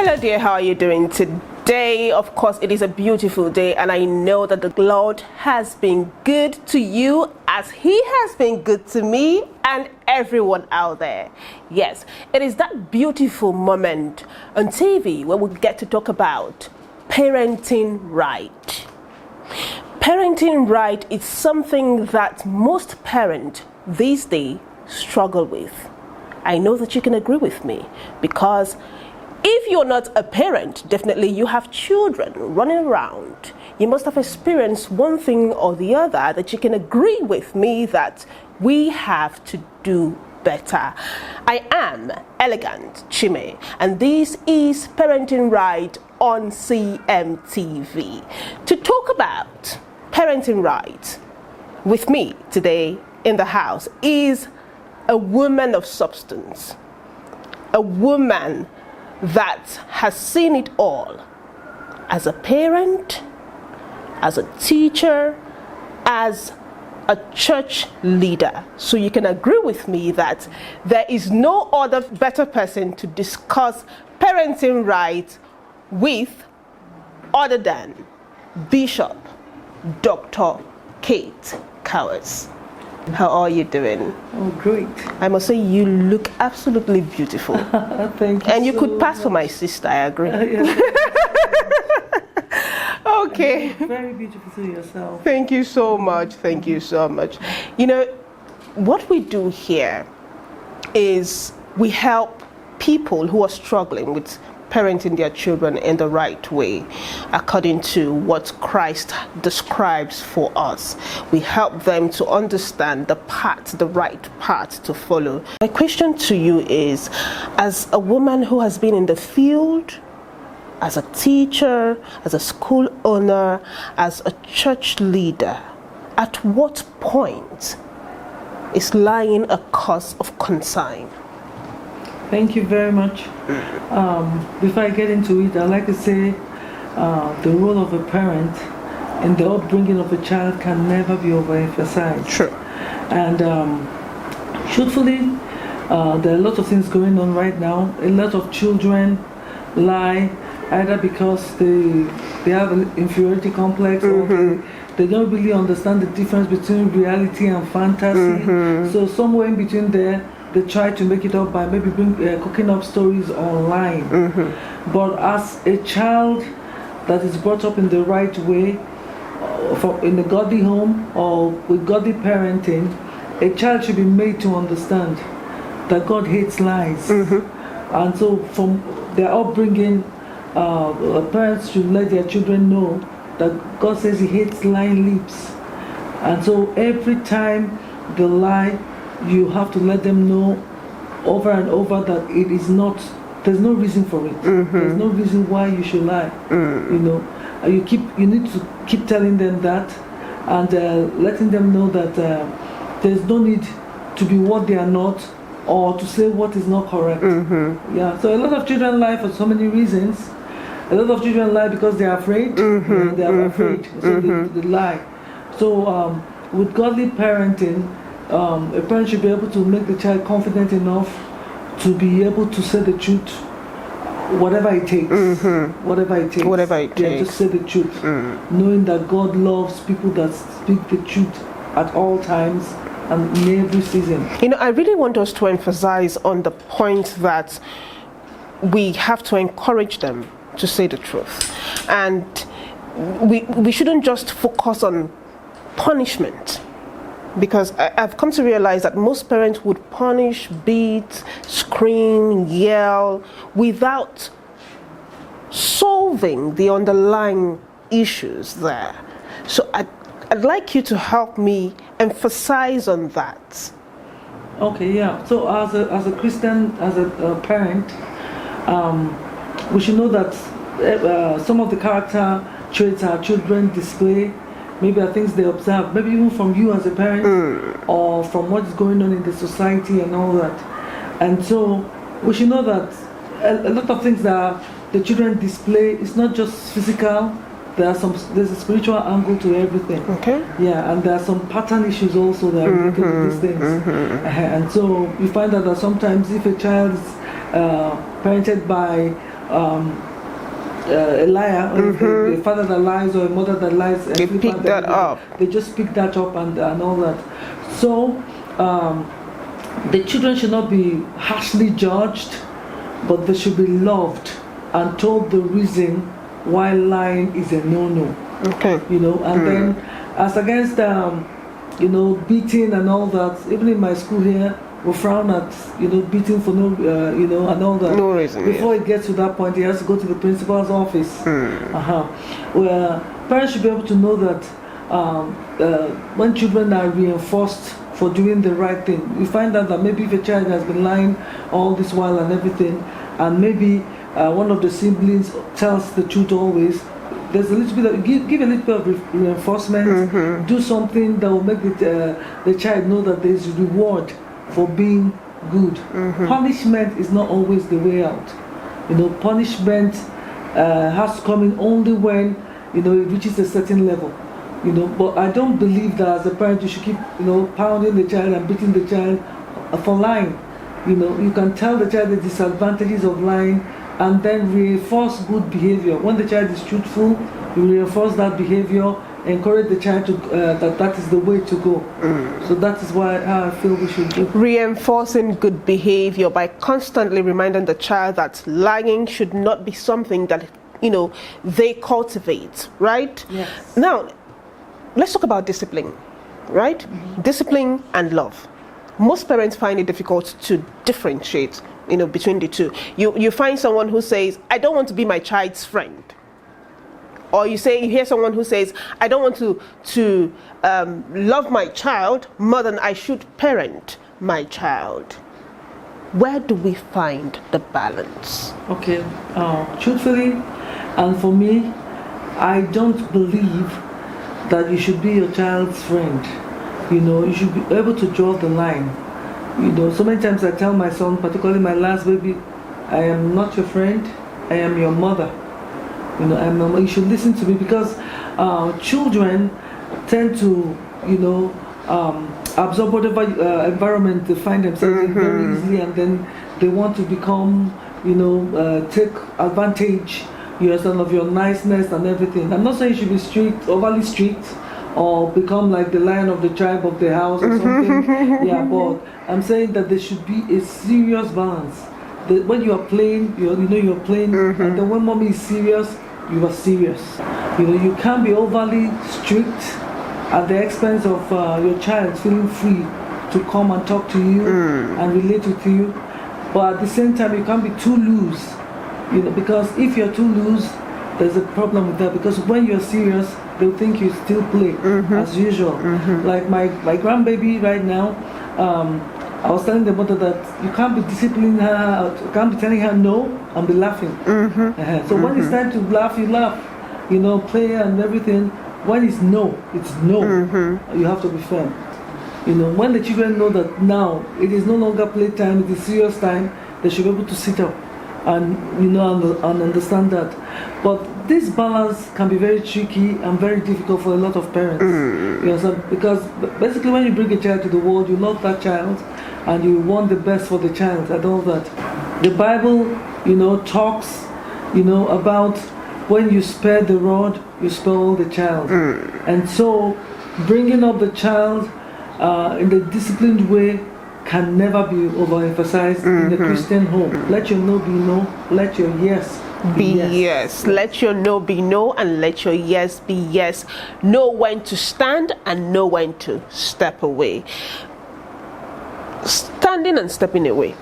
Hello dear, how are you doing today? Of course, it is a beautiful day, and I know that the Lord has been good to you as He has been good to me and everyone out there. Yes, it is that beautiful moment on TV where we get to talk about parenting right. Parenting right is something that most parents these days struggle with. I know that you can agree with me, because if you're not a parent, definitely you have children running around. You must have experienced one thing or the other that you can agree with me that we have to do better. I am Elegant Chime, and this is Parenting Right on CMTV. To talk about parenting right with me today in the house is a woman of substance, a woman that has seen it all as a parent, as a teacher, as a church leader. So you can agree with me that there is no other better person to discuss parenting right with other than Bishop Dr. Kate Cowers. How are you doing? Oh, great. I must say you look absolutely beautiful. Thank you. And you so could pass much. for my sister, I agree. Yes. Okay. Very beautiful to yourself. Thank you so much. Thank you so much. You know, what we do here is we help people who are struggling with parenting their children in the right way, according to what Christ describes for us. We help them to understand the path, the right path to follow. My question to you is, as a woman who has been in the field, as a teacher, as a school owner, as a church leader, at what point is lying a cause of concern? Thank you very much. Before I get into it, I'd like to say the role of a parent in the upbringing of a child can never be overemphasized. Sure. And truthfully, there are a lot of things going on right now. A lot of children lie either because they have an inferiority complex, or they don't really understand the difference between reality and fantasy. So somewhere in between there, they try to make it up by maybe cooking up stories online. But as a child that is brought up in the right way, in a godly home or with godly parenting, a child should be made to understand that God hates lies. And so from their upbringing, parents should let their children know that God says He hates lying lips. And so every time they lie, you have to let them know over and over that it is not, there's no reason for it. There's no reason why you should lie. You know, you need to keep telling them that, and letting them know that there's no need to be what they are not, or to say what is not correct. Yeah. So a lot of children lie for so many reasons. A lot of children lie because they are afraid. They are afraid, so they lie. So with godly parenting, a parent should be able to make the child confident enough to be able to say the truth, whatever it takes. Whatever it takes. Whatever it takes. Just say the truth, knowing that God loves people that speak the truth at all times and in every season. You know, I really want us to emphasize on the point that we have to encourage them to say the truth, and we shouldn't just focus on punishment. Because I've come to realize that most parents would punish, beat, scream, yell without solving the underlying issues there. So I'd like you to help me emphasize on that. Okay, yeah. So as a Christian, as a parent, we should know that some of the character traits our children display maybe are things they observe, maybe even from you as a parent, or from what is going on in the society and all that. And so we should know that a lot of things that the children display is not just physical. There's a spiritual angle to everything. Okay. Yeah, and there are some pattern issues also that are related to these things. And so you find that sometimes if a child is parented by a liar, a father that lies or a mother that lies, They pick that up. They just pick that up and all that. So the children should not be harshly judged, but they should be loved and told the reason why lying is a no-no. Okay. You know, and then as against you know, beating and all that, even in my school here, we frown at, you know, beating for no, you know, and all that. No reason. Before it gets to that point, he has to go to the principal's office. Where parents should be able to know that when children are reinforced for doing the right thing, you find out that maybe if a child has been lying all this while and everything, and maybe one of the siblings tells the truth always, there's a little bit of, give a little bit of reinforcement, do something that will make the child know that there's a reward for being good. Punishment is not always the way out. You know, punishment has to come in only when, you know, it reaches a certain level. You know, but I don't believe that as a parent you should keep, you know, pounding the child and beating the child for lying. You know, you can tell the child the disadvantages of lying and then reinforce good behavior. When the child is truthful, you reinforce that behavior, encourage the child to that is the way to go. So that is why I feel we should do. Reinforcing good behavior by constantly reminding the child that lying should not be something that, you know, they cultivate, right? Yes. Now, let's talk about discipline, right? Discipline and love. Most parents find it difficult to differentiate, you know, between the two. You find someone who says, I don't want to be my child's friend. Or you hear someone who says, I don't want to love my child more than I should parent my child. Where do we find the balance? Okay, truthfully, and for me, I don't believe that you should be your child's friend. You know, you should be able to draw the line. You know, so many times I tell my son, particularly my last baby, I am not your friend, I am your mother. You know, you should listen to me, because children tend to, you know, absorb whatever environment they find themselves in very easily, and then they want to become, you know, take advantage of your niceness and everything. I'm not saying you should be strict, overly strict, or become like the lion of the tribe of the house or something. Yeah, but I'm saying that there should be a serious balance. When you are playing, you're playing, and then when mommy is serious, you are serious. You know, you can't be overly strict at the expense of your child feeling free to come and talk to you and relate with you. But at the same time, you can't be too loose. You know, because if you're too loose, there's a problem with that. Because when you're serious, they'll think you still play as usual. Like my grandbaby right now, I was telling the mother that you can't be disciplining her, you can't be telling her no and be laughing. So when it's time to laugh, you laugh, you know, play and everything. When it's no, it's no. You have to be firm. You know, when the children know that now it is no longer playtime, it is serious time, they should be able to sit up and, you know, and understand that. But this balance can be very tricky and very difficult for a lot of parents. You know, so because basically when you bring a child to the world, you love that child and you want the best for the child and all that. The Bible, you know, talks, you know, about when you spare the rod, you spoil the child. And so bringing up the child in the disciplined way can never be overemphasized in the Christian home. Let your no be no, let your yes be yes. Let your no be no and let your yes be yes. Know when to stand and know when to step away. Standing and stepping away.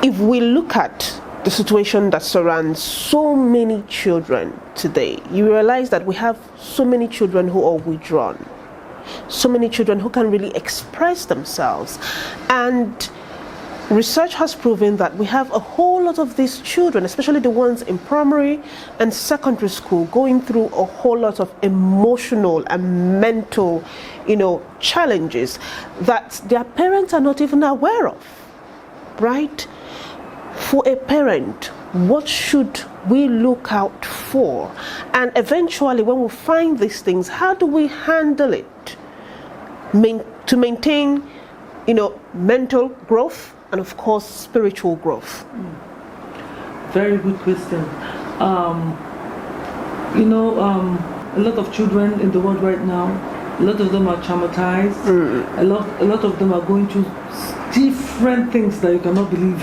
If we look at the situation that surrounds so many children today, you realize that we have so many children who are withdrawn. So many children who can really express themselves. And research has proven that we have a whole lot of these children, especially the ones in primary and secondary school, going through a whole lot of emotional and mental, you know, challenges that their parents are not even aware of, right? For a parent, what should we look out for? And eventually, when we find these things, how do we handle it to maintain, you know, mental growth and of course spiritual growth? Very good question. A lot of children in the world right now, a lot of them are traumatized. A lot of them are going through different things that you cannot believe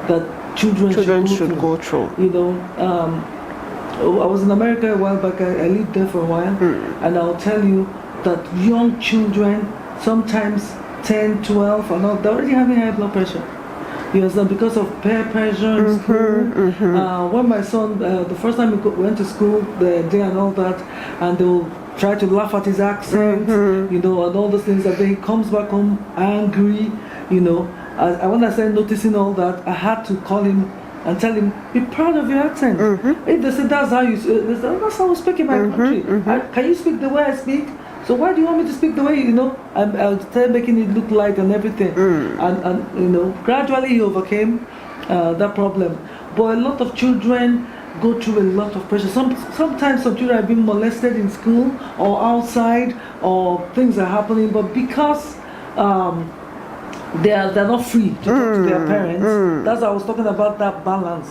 that children should go through. I was in America a while back. I lived there for a while, and I'll tell you that young children, sometimes 10, 12, and all, they're already having high blood pressure. You understand? Because of peer pressure in school. When my son, the first time he went to school, the day and all that, and they'll try to laugh at his accent, and all those things, and then he comes back home angry, when I started noticing all that, I had to call him and tell him, be proud of your accent. If they say that's how you that's how I speak in my country. Can you speak the way I speak? So why do you want me to speak the way, I'll start making it look light and everything. And gradually he overcame that problem. But a lot of children go through a lot of pressure. Sometimes some children are being molested in school or outside, or things are happening, but because they're not free to talk to their parents. That's why I was talking about that balance.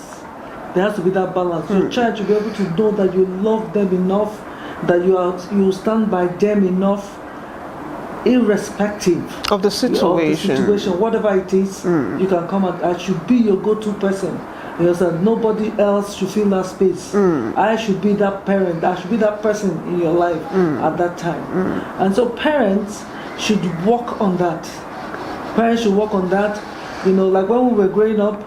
There has to be that balance. Your child should be able to know that you love them enough, that you stand by them enough, irrespective of the situation. Whatever it is, you can come and I should be your go-to person. Nobody else should fill that space. I should be that parent. I should be that person in your life at that time. And so parents should work on that. Parents should work on that. Like when we were growing up,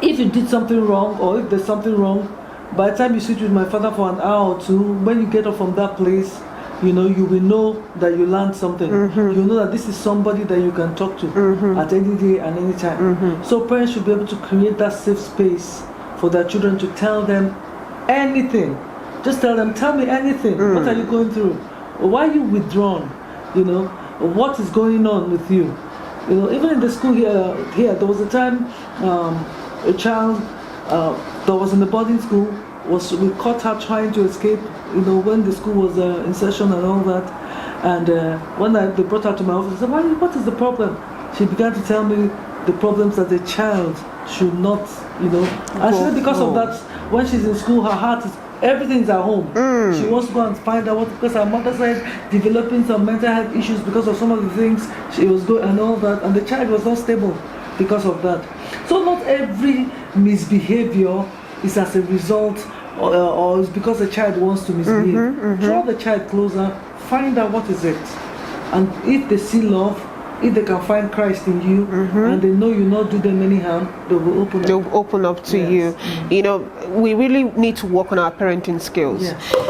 if you did something wrong, or if there's something wrong, by the time you sit with my father for an hour or two, when you get up from that place, you will know that you learned something. You know that this is somebody that you can talk to at any day and any time. So parents should be able to create that safe space for their children to tell them anything. Just tell me anything. What are you going through? Why are you withdrawn? What is going on with you? Even in the school here there was a time a child that was in the boarding school we caught her trying to escape. When the school was in session and all that, and when they brought her to my office, I said, what is the problem? She began to tell me the problems that a child should not, and she said because of that, when she's in school, her heart is, everything's at home. She wants to go and find out because her mother said developing some mental health issues because of some of the things she was doing and all that, and the child was not stable because of that. So not every misbehavior is as a result or it's because the child wants to misbehave. Draw the child closer, find out what is it, and if they see love, if they can find Christ in you, and they know you not do them any harm, they will open up to you. We really need to work on our parenting skills.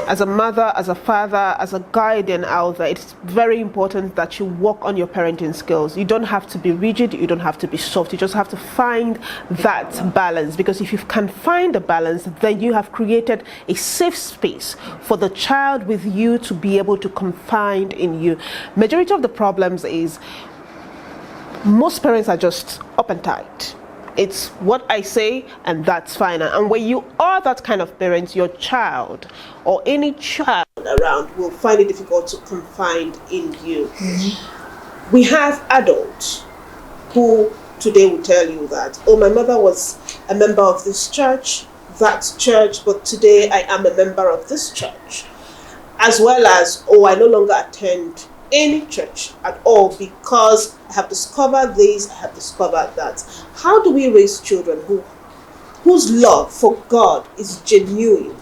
As a mother, as a father, as a guardian out there, it's very important that you work on your parenting skills. You don't have to be rigid, you don't have to be soft, you just have to find that balance, because if you can find the balance, then you have created a safe space for the child with you to be able to confide in you. Majority of the problems is most parents are just up and tight. It's what I say and that's fine. And when you are that kind of parent, your child or any child around will find it difficult to confide in you. We have adults who today will tell you that, my mother was a member of this church, that church, but today I am a member of this church. As well as, I no longer attend any church at all because I have discovered this, I have discovered that. How do we raise children whose love for God is genuine?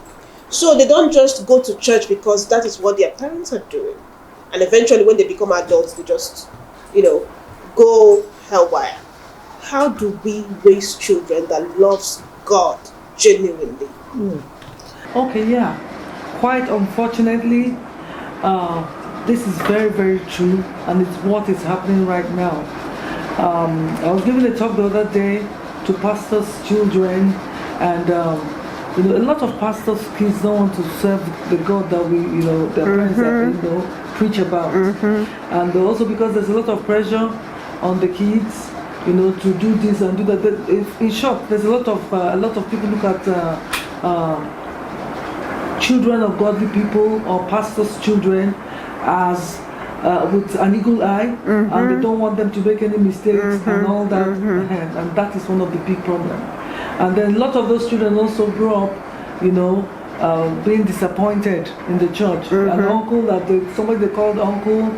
So they don't just go to church because that is what their parents are doing. And eventually when they become adults, they just, go hellwire. How do we raise children that loves God genuinely? Quite unfortunately, this is very, very true, and it's what is happening right now. I was giving a talk the other day to pastors' children, and a lot of pastors' kids don't want to serve the God that their parents preach about, and also because there's a lot of pressure on the kids, to do this and do that. In short, there's a lot of people look at children of godly people or pastors' children as with an eagle eye, and they don't want them to make any mistakes and all that, and that is one of the big problems. And then a lot of those children also grow up, being disappointed in the church. An uncle somebody they called uncle,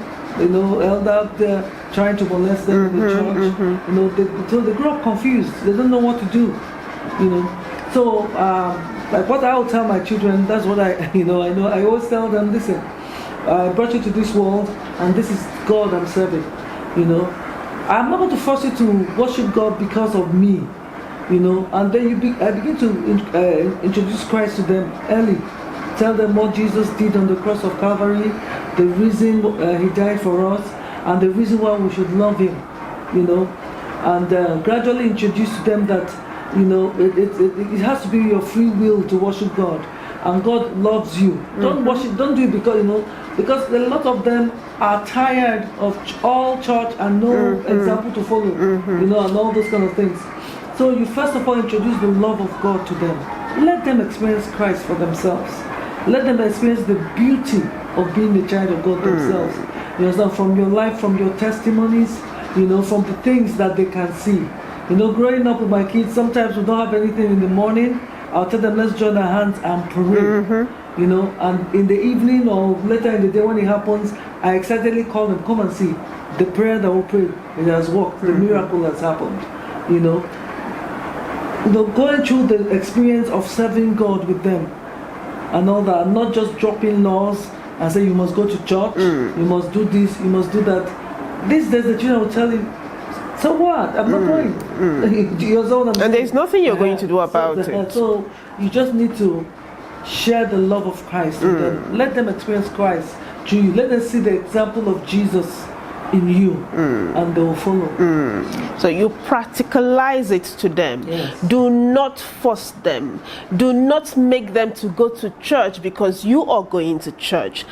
elder, they're trying to molest them in the church. So they grow up confused. They don't know what to do. So like what I will tell my children, that's what I always tell them, listen, I brought you to this world, and this is God I'm serving. I'm not going to force you to worship God because of me. And then I begin to introduce Christ to them early. Tell them what Jesus did on the cross of Calvary, the reason He died for us, and the reason why we should love Him. And gradually introduce to them that it has to be your free will to worship God, and God loves you. Don't worship. Don't do it because a lot of them are tired of all church and no example to follow. And all those kind of things. So you first of all introduce the love of God to them. Let them experience Christ for themselves. Let them experience the beauty of being a child of God themselves. From your life, from your testimonies, from the things that they can see. Growing up with my kids, sometimes we don't have anything in the morning. I'll tell them, let's join our hands and pray. And in the evening or later in the day when it happens, I excitedly call them, come and see. The prayer that we prayed, it has worked. The miracle has happened. Going through the experience of serving God with them and all that, not just dropping laws and say you must go to church, you must do this, you must do that. These days the children will tell you, so what? I'm not going. And there's nothing you're going to do about it. So you just need to share the love of Christ with them. Let them experience Christ through you. Let them see the example of Jesus in you, and they will follow. So you practicalize it to them. Yes. Do not force them. Do not make them to go to church because you are going to church.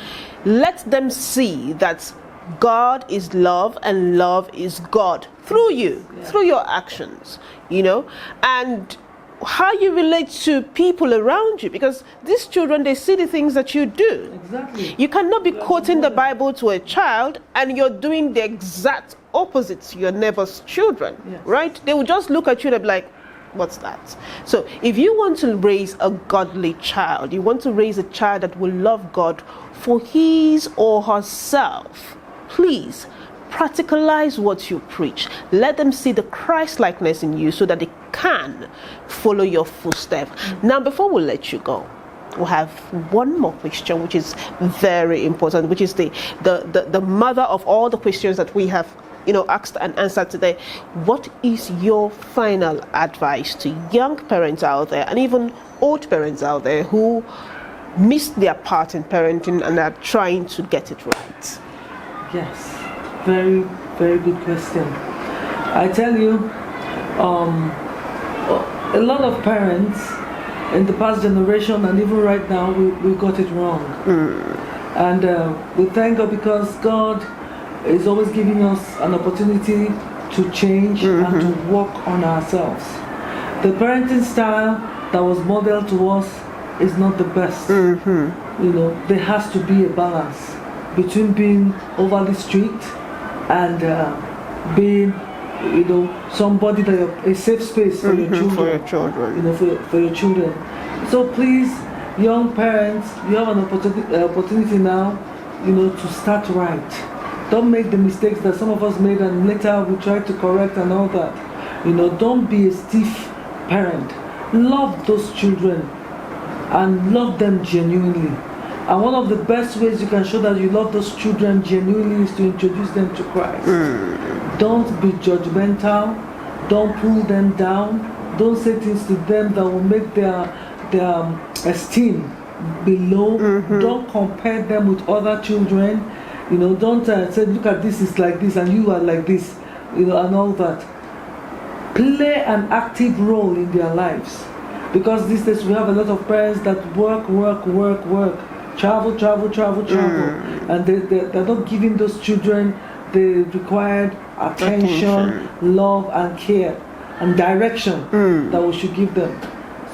Let them see that God is love and love is God through you, through your actions, and how you relate to people around you, because these children, they see the things that you do. Exactly. You cannot be quoting the Bible to a child and you're doing the exact opposite to your neighbor's children, right? They will just look at you and be like, what's that? So if you want to raise a godly child, you want to raise a child that will love God for his or herself, please practicalize what you preach. Let them see the Christ-likeness in you so that they can follow your footsteps. Now, before we let you go, we have one more question, which is very important, which is the mother of all the questions that we have asked and answered today. What is your final advice to young parents out there and even old parents out there who missed their part in parenting and are trying to get it right? Yes, very, very good question. I tell you, a lot of parents in the past generation and even right now, we got it wrong. And we thank God because God is always giving us an opportunity to change and to work on ourselves. The parenting style that was modeled to us is not the best. There has to be a balance between being overly strict and being, somebody that a safe space for your children. For your children. For your children. So please, young parents, you have an opportunity now, to start right. Don't make the mistakes that some of us made and later we try to correct and all that. Don't be a stiff parent. Love those children and love them genuinely. And one of the best ways you can show that you love those children genuinely is to introduce them to Christ. Don't be judgmental. Don't pull them down. Don't say things to them that will make their esteem below. Don't compare them with other children. Don't say, look at this is like this and you are like this, and all that. Play an active role in their lives. Because these days we have a lot of parents that work, travel, and they're not giving those children the required attention, love and care and direction that we should give them.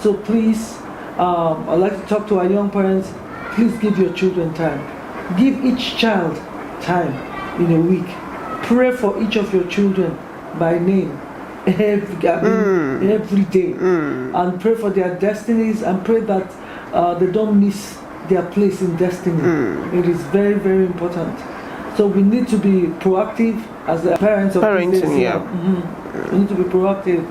So please, I'd like to talk to our young parents. Please give your children time. Give each child time in a week. Pray for each of your children by name. every day, and pray for their destinies, and pray that they don't miss their place in destiny. It is very, very important. So we need to be proactive as the parents of these days. We need to be proactive.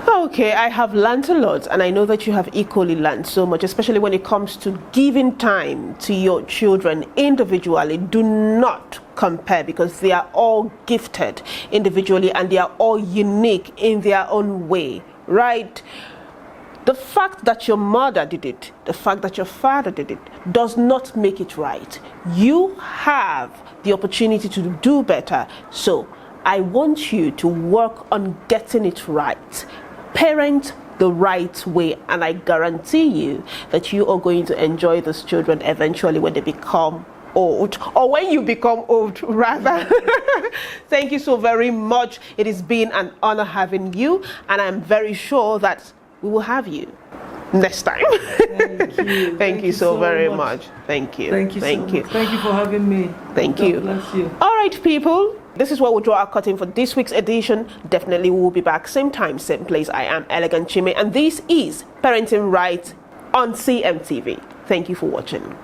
Okay, I have learned a lot, and I know that you have equally learned so much, especially when it comes to giving time to your children individually. Do not compare, because they are all gifted individually and they are all unique in their own way, right? The fact that your mother did it, the fact that your father did it, does not make it right. You have the opportunity to do better. So I want you to work on getting it right. Parent the right way, and I guarantee you that you are going to enjoy those children eventually when they become old, or when you become old rather. Thank you so very much. It has been an honor having you, and I'm very sure that we will have you next time. Thank you. Thank you so very much. Thank you. Thank you so much. Thank you for having me. Thank God you. Bless you. All right, people. This is what we'll draw our curtain for this week's edition. Definitely we will be back same time, same place. I am Elegant Chime, and this is Parenting Right on CMTV. Thank you for watching.